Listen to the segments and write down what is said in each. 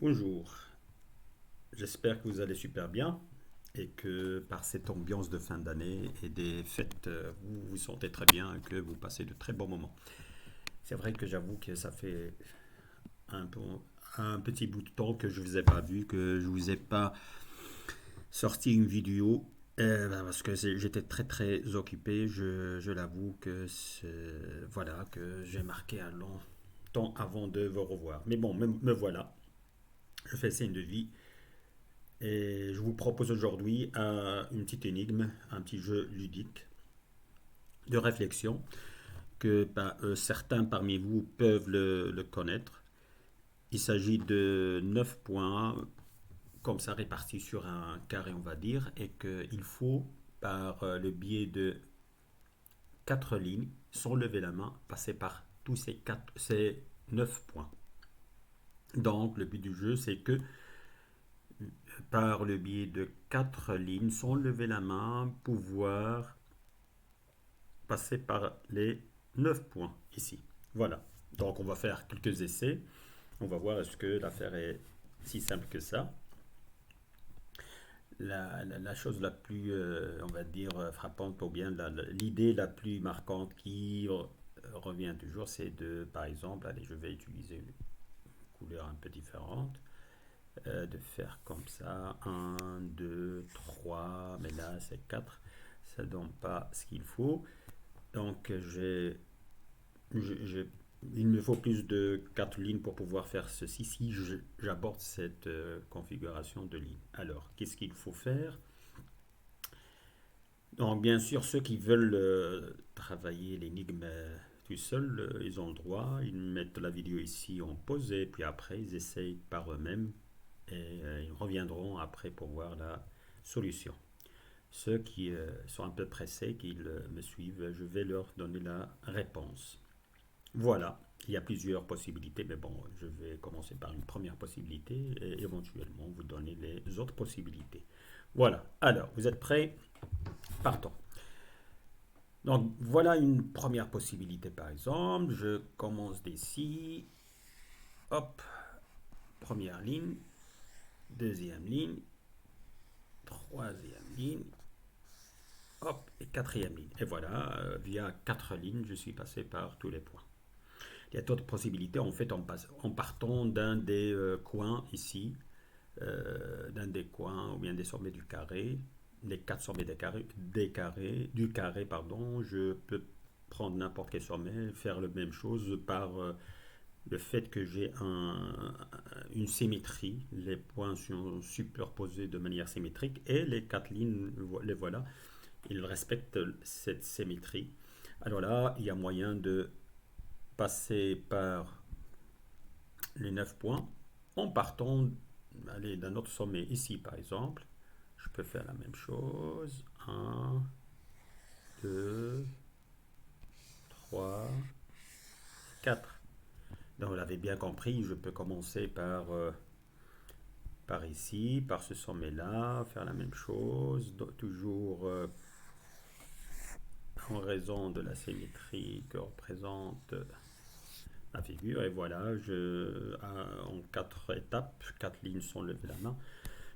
Bonjour, j'espère que vous allez super bien et que par cette ambiance de fin d'année et des fêtes, vous vous sentez très bien et que vous passez de très bons moments. C'est vrai que j'avoue que ça fait un, peu- un petit bout de temps que je ne vous ai pas vu, que je ne vous ai pas sorti une vidéo parce que j'étais très très occupé. Je l'avoue que voilà que j'ai marqué un long temps avant de vous revoir. Mais bon, me voilà. Je fais signe de vie. Et je vous propose aujourd'hui une petite énigme, un petit jeu ludique de réflexion que certains parmi vous peuvent le connaître. Il s'agit de 9 points, comme ça répartis sur un carré, on va dire, et qu'il faut, par le biais de 4 lignes, sans lever la main, passer par tous ces 9 points. Donc, le but du jeu, c'est que par le biais de 4 lignes, sans lever la main, pouvoir passer par les 9 points ici. Voilà. Donc on va faire quelques essais. On va voir est-ce que l'affaire est si simple que ça. La chose la plus, on va dire, frappante ou bien l'idée la plus marquante qui revient toujours, c'est de, par exemple, allez, je vais utiliser une couleur un peu différente, de faire comme ça, un 2 3 mais là c'est 4 ça ne donne pas ce qu'il faut. Donc je- il me faut plus de 4 lignes pour pouvoir faire ceci si j'aborde cette configuration de ligne. Alors, qu'est-ce qu'il faut faire? Donc, bien sûr, ceux qui veulent travailler l'énigme tout seul, ils ont le droit. Ils mettent la vidéo ici en pause et puis après, ils essayent par eux-mêmes et ils reviendront après pour voir la solution. Ceux qui sont un peu pressés, qu'ils me suivent, je vais leur donner la réponse. Voilà, il y a plusieurs possibilités, mais bon, je vais commencer par une première possibilité et éventuellement vous donner les autres possibilités. Voilà, alors, vous êtes prêts? Partons. Donc, voilà une première possibilité par exemple. Je commence d'ici. Hop, première ligne, deuxième ligne, troisième ligne, hop, et quatrième ligne. Et voilà, via quatre lignes, je suis passé par tous les points. Il y a d'autres possibilités. En fait, en partant d'un des coins ici, d'un des coins ou bien des sommets du carré, les quatre sommets du carré, pardon, je peux prendre n'importe quel sommet, faire la même chose par le fait que j'ai une symétrie. Les points sont superposés de manière symétrique et les quatre lignes, les voilà, ils respectent cette symétrie. Alors là, il y a moyen de passer par les 9 points en partant allez, d'un autre sommet. Ici, par exemple, je peux faire la même chose. Un, 2, 3, 4. Donc, vous l'avez bien compris, je peux commencer par ici, par ce sommet-là, faire la même chose, toujours en raison de la symétrie que représente la figure. Et voilà, en 4 étapes, 4 lignes sont levées la main.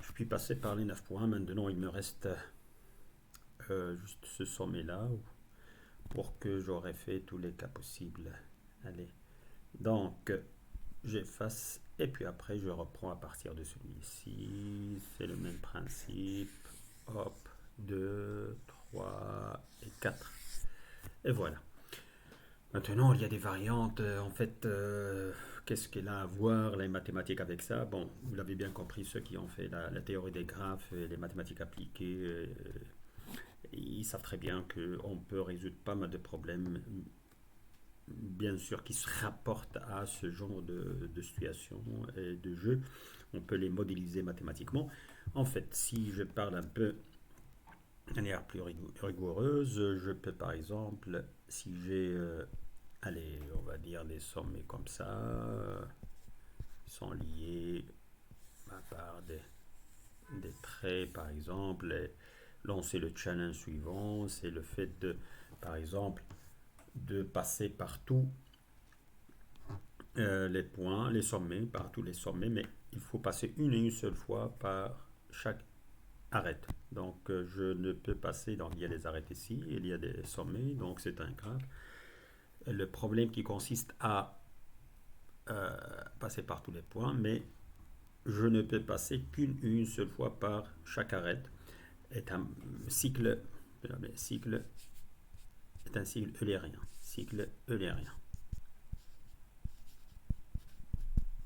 Je puis passer par les 9 points. Maintenant, il me reste juste ce sommet-là pour que j'aurai fait tous les cas possibles. Allez. Donc, j'efface et puis après, je reprends à partir de celui-ci. C'est le même principe. Hop, 2 3 et 4. Et voilà. Maintenant, il y a des variantes. En fait, qu'est-ce qu'elle a à voir, les mathématiques, avec ça? Bon, vous l'avez bien compris, ceux qui ont fait la théorie des graphes et les mathématiques appliquées, ils savent très bien qu'on peut résoudre pas mal de problèmes, bien sûr, qui se rapportent à ce genre de situation et de jeu. On peut les modéliser mathématiquement. En fait, si je parle un peu de manière plus rigoureuse, je peux par exemple, si j'ai, allez, on va dire des sommets comme ça, sont liés par des traits par exemple, et lancer le challenge suivant, c'est le fait de, par exemple, de passer partout les points, les sommets, par tous les sommets, mais il faut passer une et une seule fois par chaque arête. Donc je ne peux passer, donc il y a des arêtes ici, il y a des sommets, donc c'est un graphe. Le problème qui consiste à passer par tous les points, mais je ne peux passer qu'une une seule fois par chaque arête. Est un cycle, cycle est un cycle eulérien. Cycle eulérien.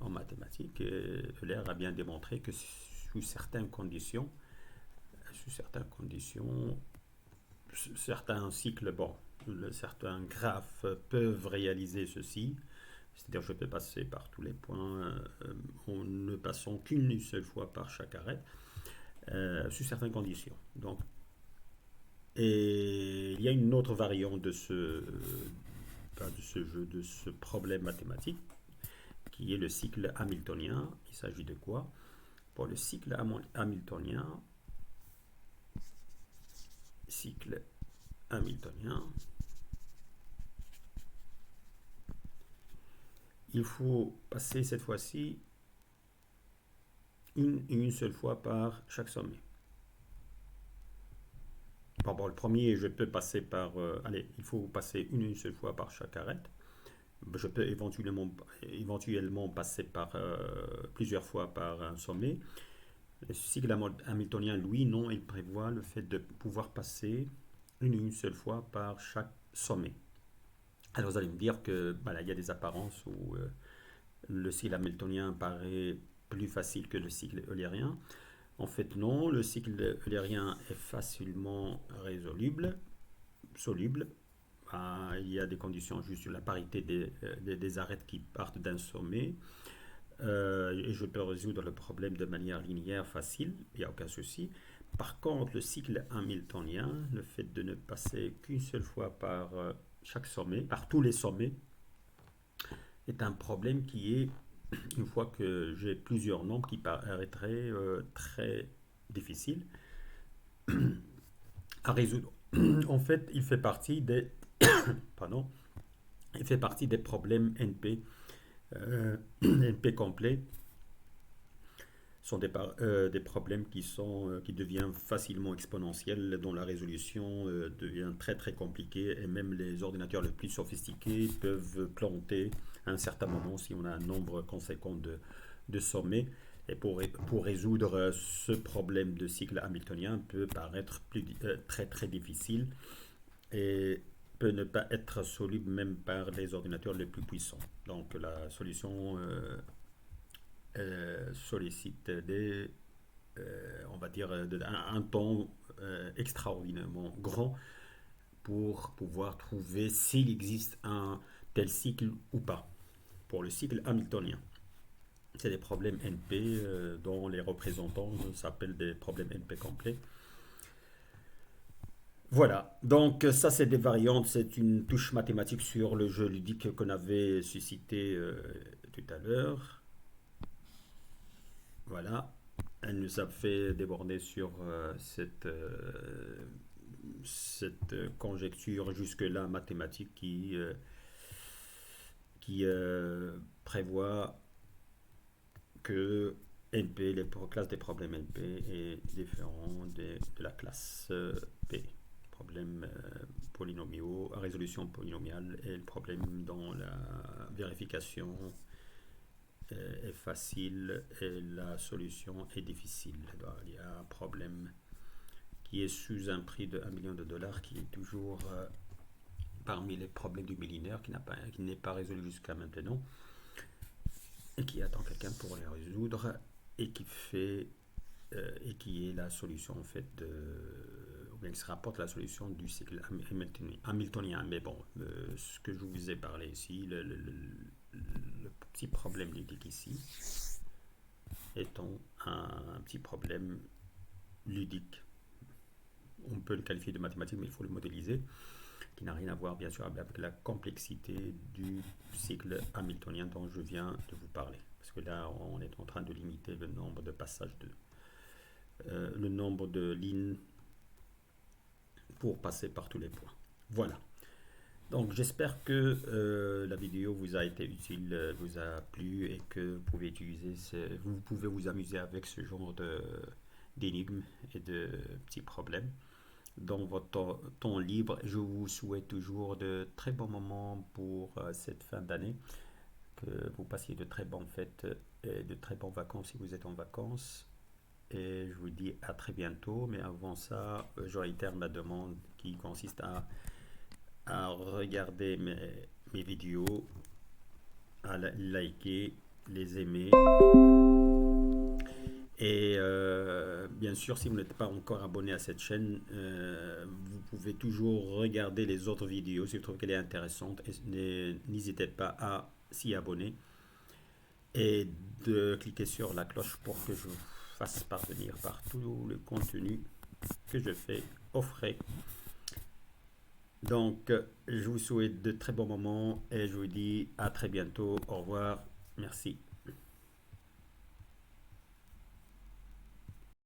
En mathématiques, Euler a bien démontré que sous certaines conditions, certains cycles, bon, certains graphes peuvent réaliser ceci. C'est-à-dire je peux passer par tous les points en ne passant qu'une seule fois par chaque arête, sous certaines conditions. Donc, et il y a une autre variante de ce jeu, de ce problème mathématique, qui est le cycle hamiltonien. Il s'agit de quoi? Pour le cycle hamiltonien, cycle hamiltonien, il faut passer cette fois-ci une seule fois par chaque sommet. Bon, le premier, je peux passer par... allez, il faut passer une seule fois par chaque arête. Je peux éventuellement passer par plusieurs fois par un sommet. Le cycle hamiltonien, lui, non, il prévoit le fait de pouvoir passer une seule fois par chaque sommet. Alors vous allez me dire que voilà, il y a des apparences où le cycle hamiltonien paraît plus facile que le cycle eulérien. En fait, non, le cycle eulérien est facilement soluble. Il y a des conditions juste sur la parité des arêtes qui partent d'un sommet. Et je peux résoudre le problème de manière linéaire facile, il n'y a aucun souci. Par contre, le cycle hamiltonien, le fait de ne passer qu'une seule fois par chaque sommet, par tous les sommets, est un problème qui est, une fois que j'ai plusieurs nombres, qui paraîtrait très difficile à résoudre. En fait, il fait partie des, pardon, il fait partie des problèmes NP, NP complets sont des problèmes qui deviennent facilement exponentiels, dont la résolution devient très très compliquée et même les ordinateurs les plus sophistiqués peuvent planter à un certain moment si on a un nombre conséquent de sommets. Et pour résoudre ce problème de cycle hamiltonien peut paraître très très difficile et peut ne pas être soluble même par les ordinateurs les plus puissants. Donc la solution sollicite on va dire, un temps extraordinairement grand pour pouvoir trouver s'il existe un tel cycle ou pas. Pour le cycle hamiltonien, c'est des problèmes NP dont les représentants s'appellent des problèmes NP complets. Voilà, donc ça c'est des variantes, c'est une touche mathématique sur le jeu ludique qu'on avait suscité tout à l'heure. Voilà, elle nous a fait déborder sur cette conjecture jusque-là mathématique qui prévoit que NP, les classes des problèmes NP, est différent de la classe P. Problème polynomiaux, résolution polynomiale et le problème dans la vérification est facile et la solution est difficile. Donc, il y a un problème qui est sous un prix de 1 million de dollars qui est toujours parmi les problèmes du millénaire qui n'est pas résolu jusqu'à maintenant et qui attend quelqu'un pour les résoudre et qui est la solution en fait ou bien qui se rapporte à la solution du cycle hamiltonien. Mais bon, ce que je vous ai parlé ici, le petit problème ludique ici, étant un petit problème ludique. On peut le qualifier de mathématique, mais il faut le modéliser, qui n'a rien à voir bien sûr avec la complexité du cycle hamiltonien dont je viens de vous parler. Parce que là, on est en train de limiter le nombre de passages, le nombre de lignes pour passer par tous les points. Voilà. Donc j'espère que la vidéo vous a été utile, vous a plu et que vous pouvez vous pouvez vous amuser avec ce genre d'énigmes et de petits problèmes dans votre temps libre. Je vous souhaite toujours de très bons moments pour cette fin d'année, que vous passiez de très bonnes fêtes et de très bonnes vacances si vous êtes en vacances. Et je vous dis à très bientôt. Mais avant ça, je réitère ma demande qui consiste à regarder mes vidéos, à liker, les aimer. Et bien sûr, si vous n'êtes pas encore abonné à cette chaîne, vous pouvez toujours regarder les autres vidéos si vous trouvez qu'elle est intéressante. Et n'hésitez pas à s'y abonner et de cliquer sur la cloche pour que je vous fasse parvenir par tout le contenu que je fais au frais. Donc, je vous souhaite de très bons moments et je vous dis à très bientôt. Au revoir. Merci.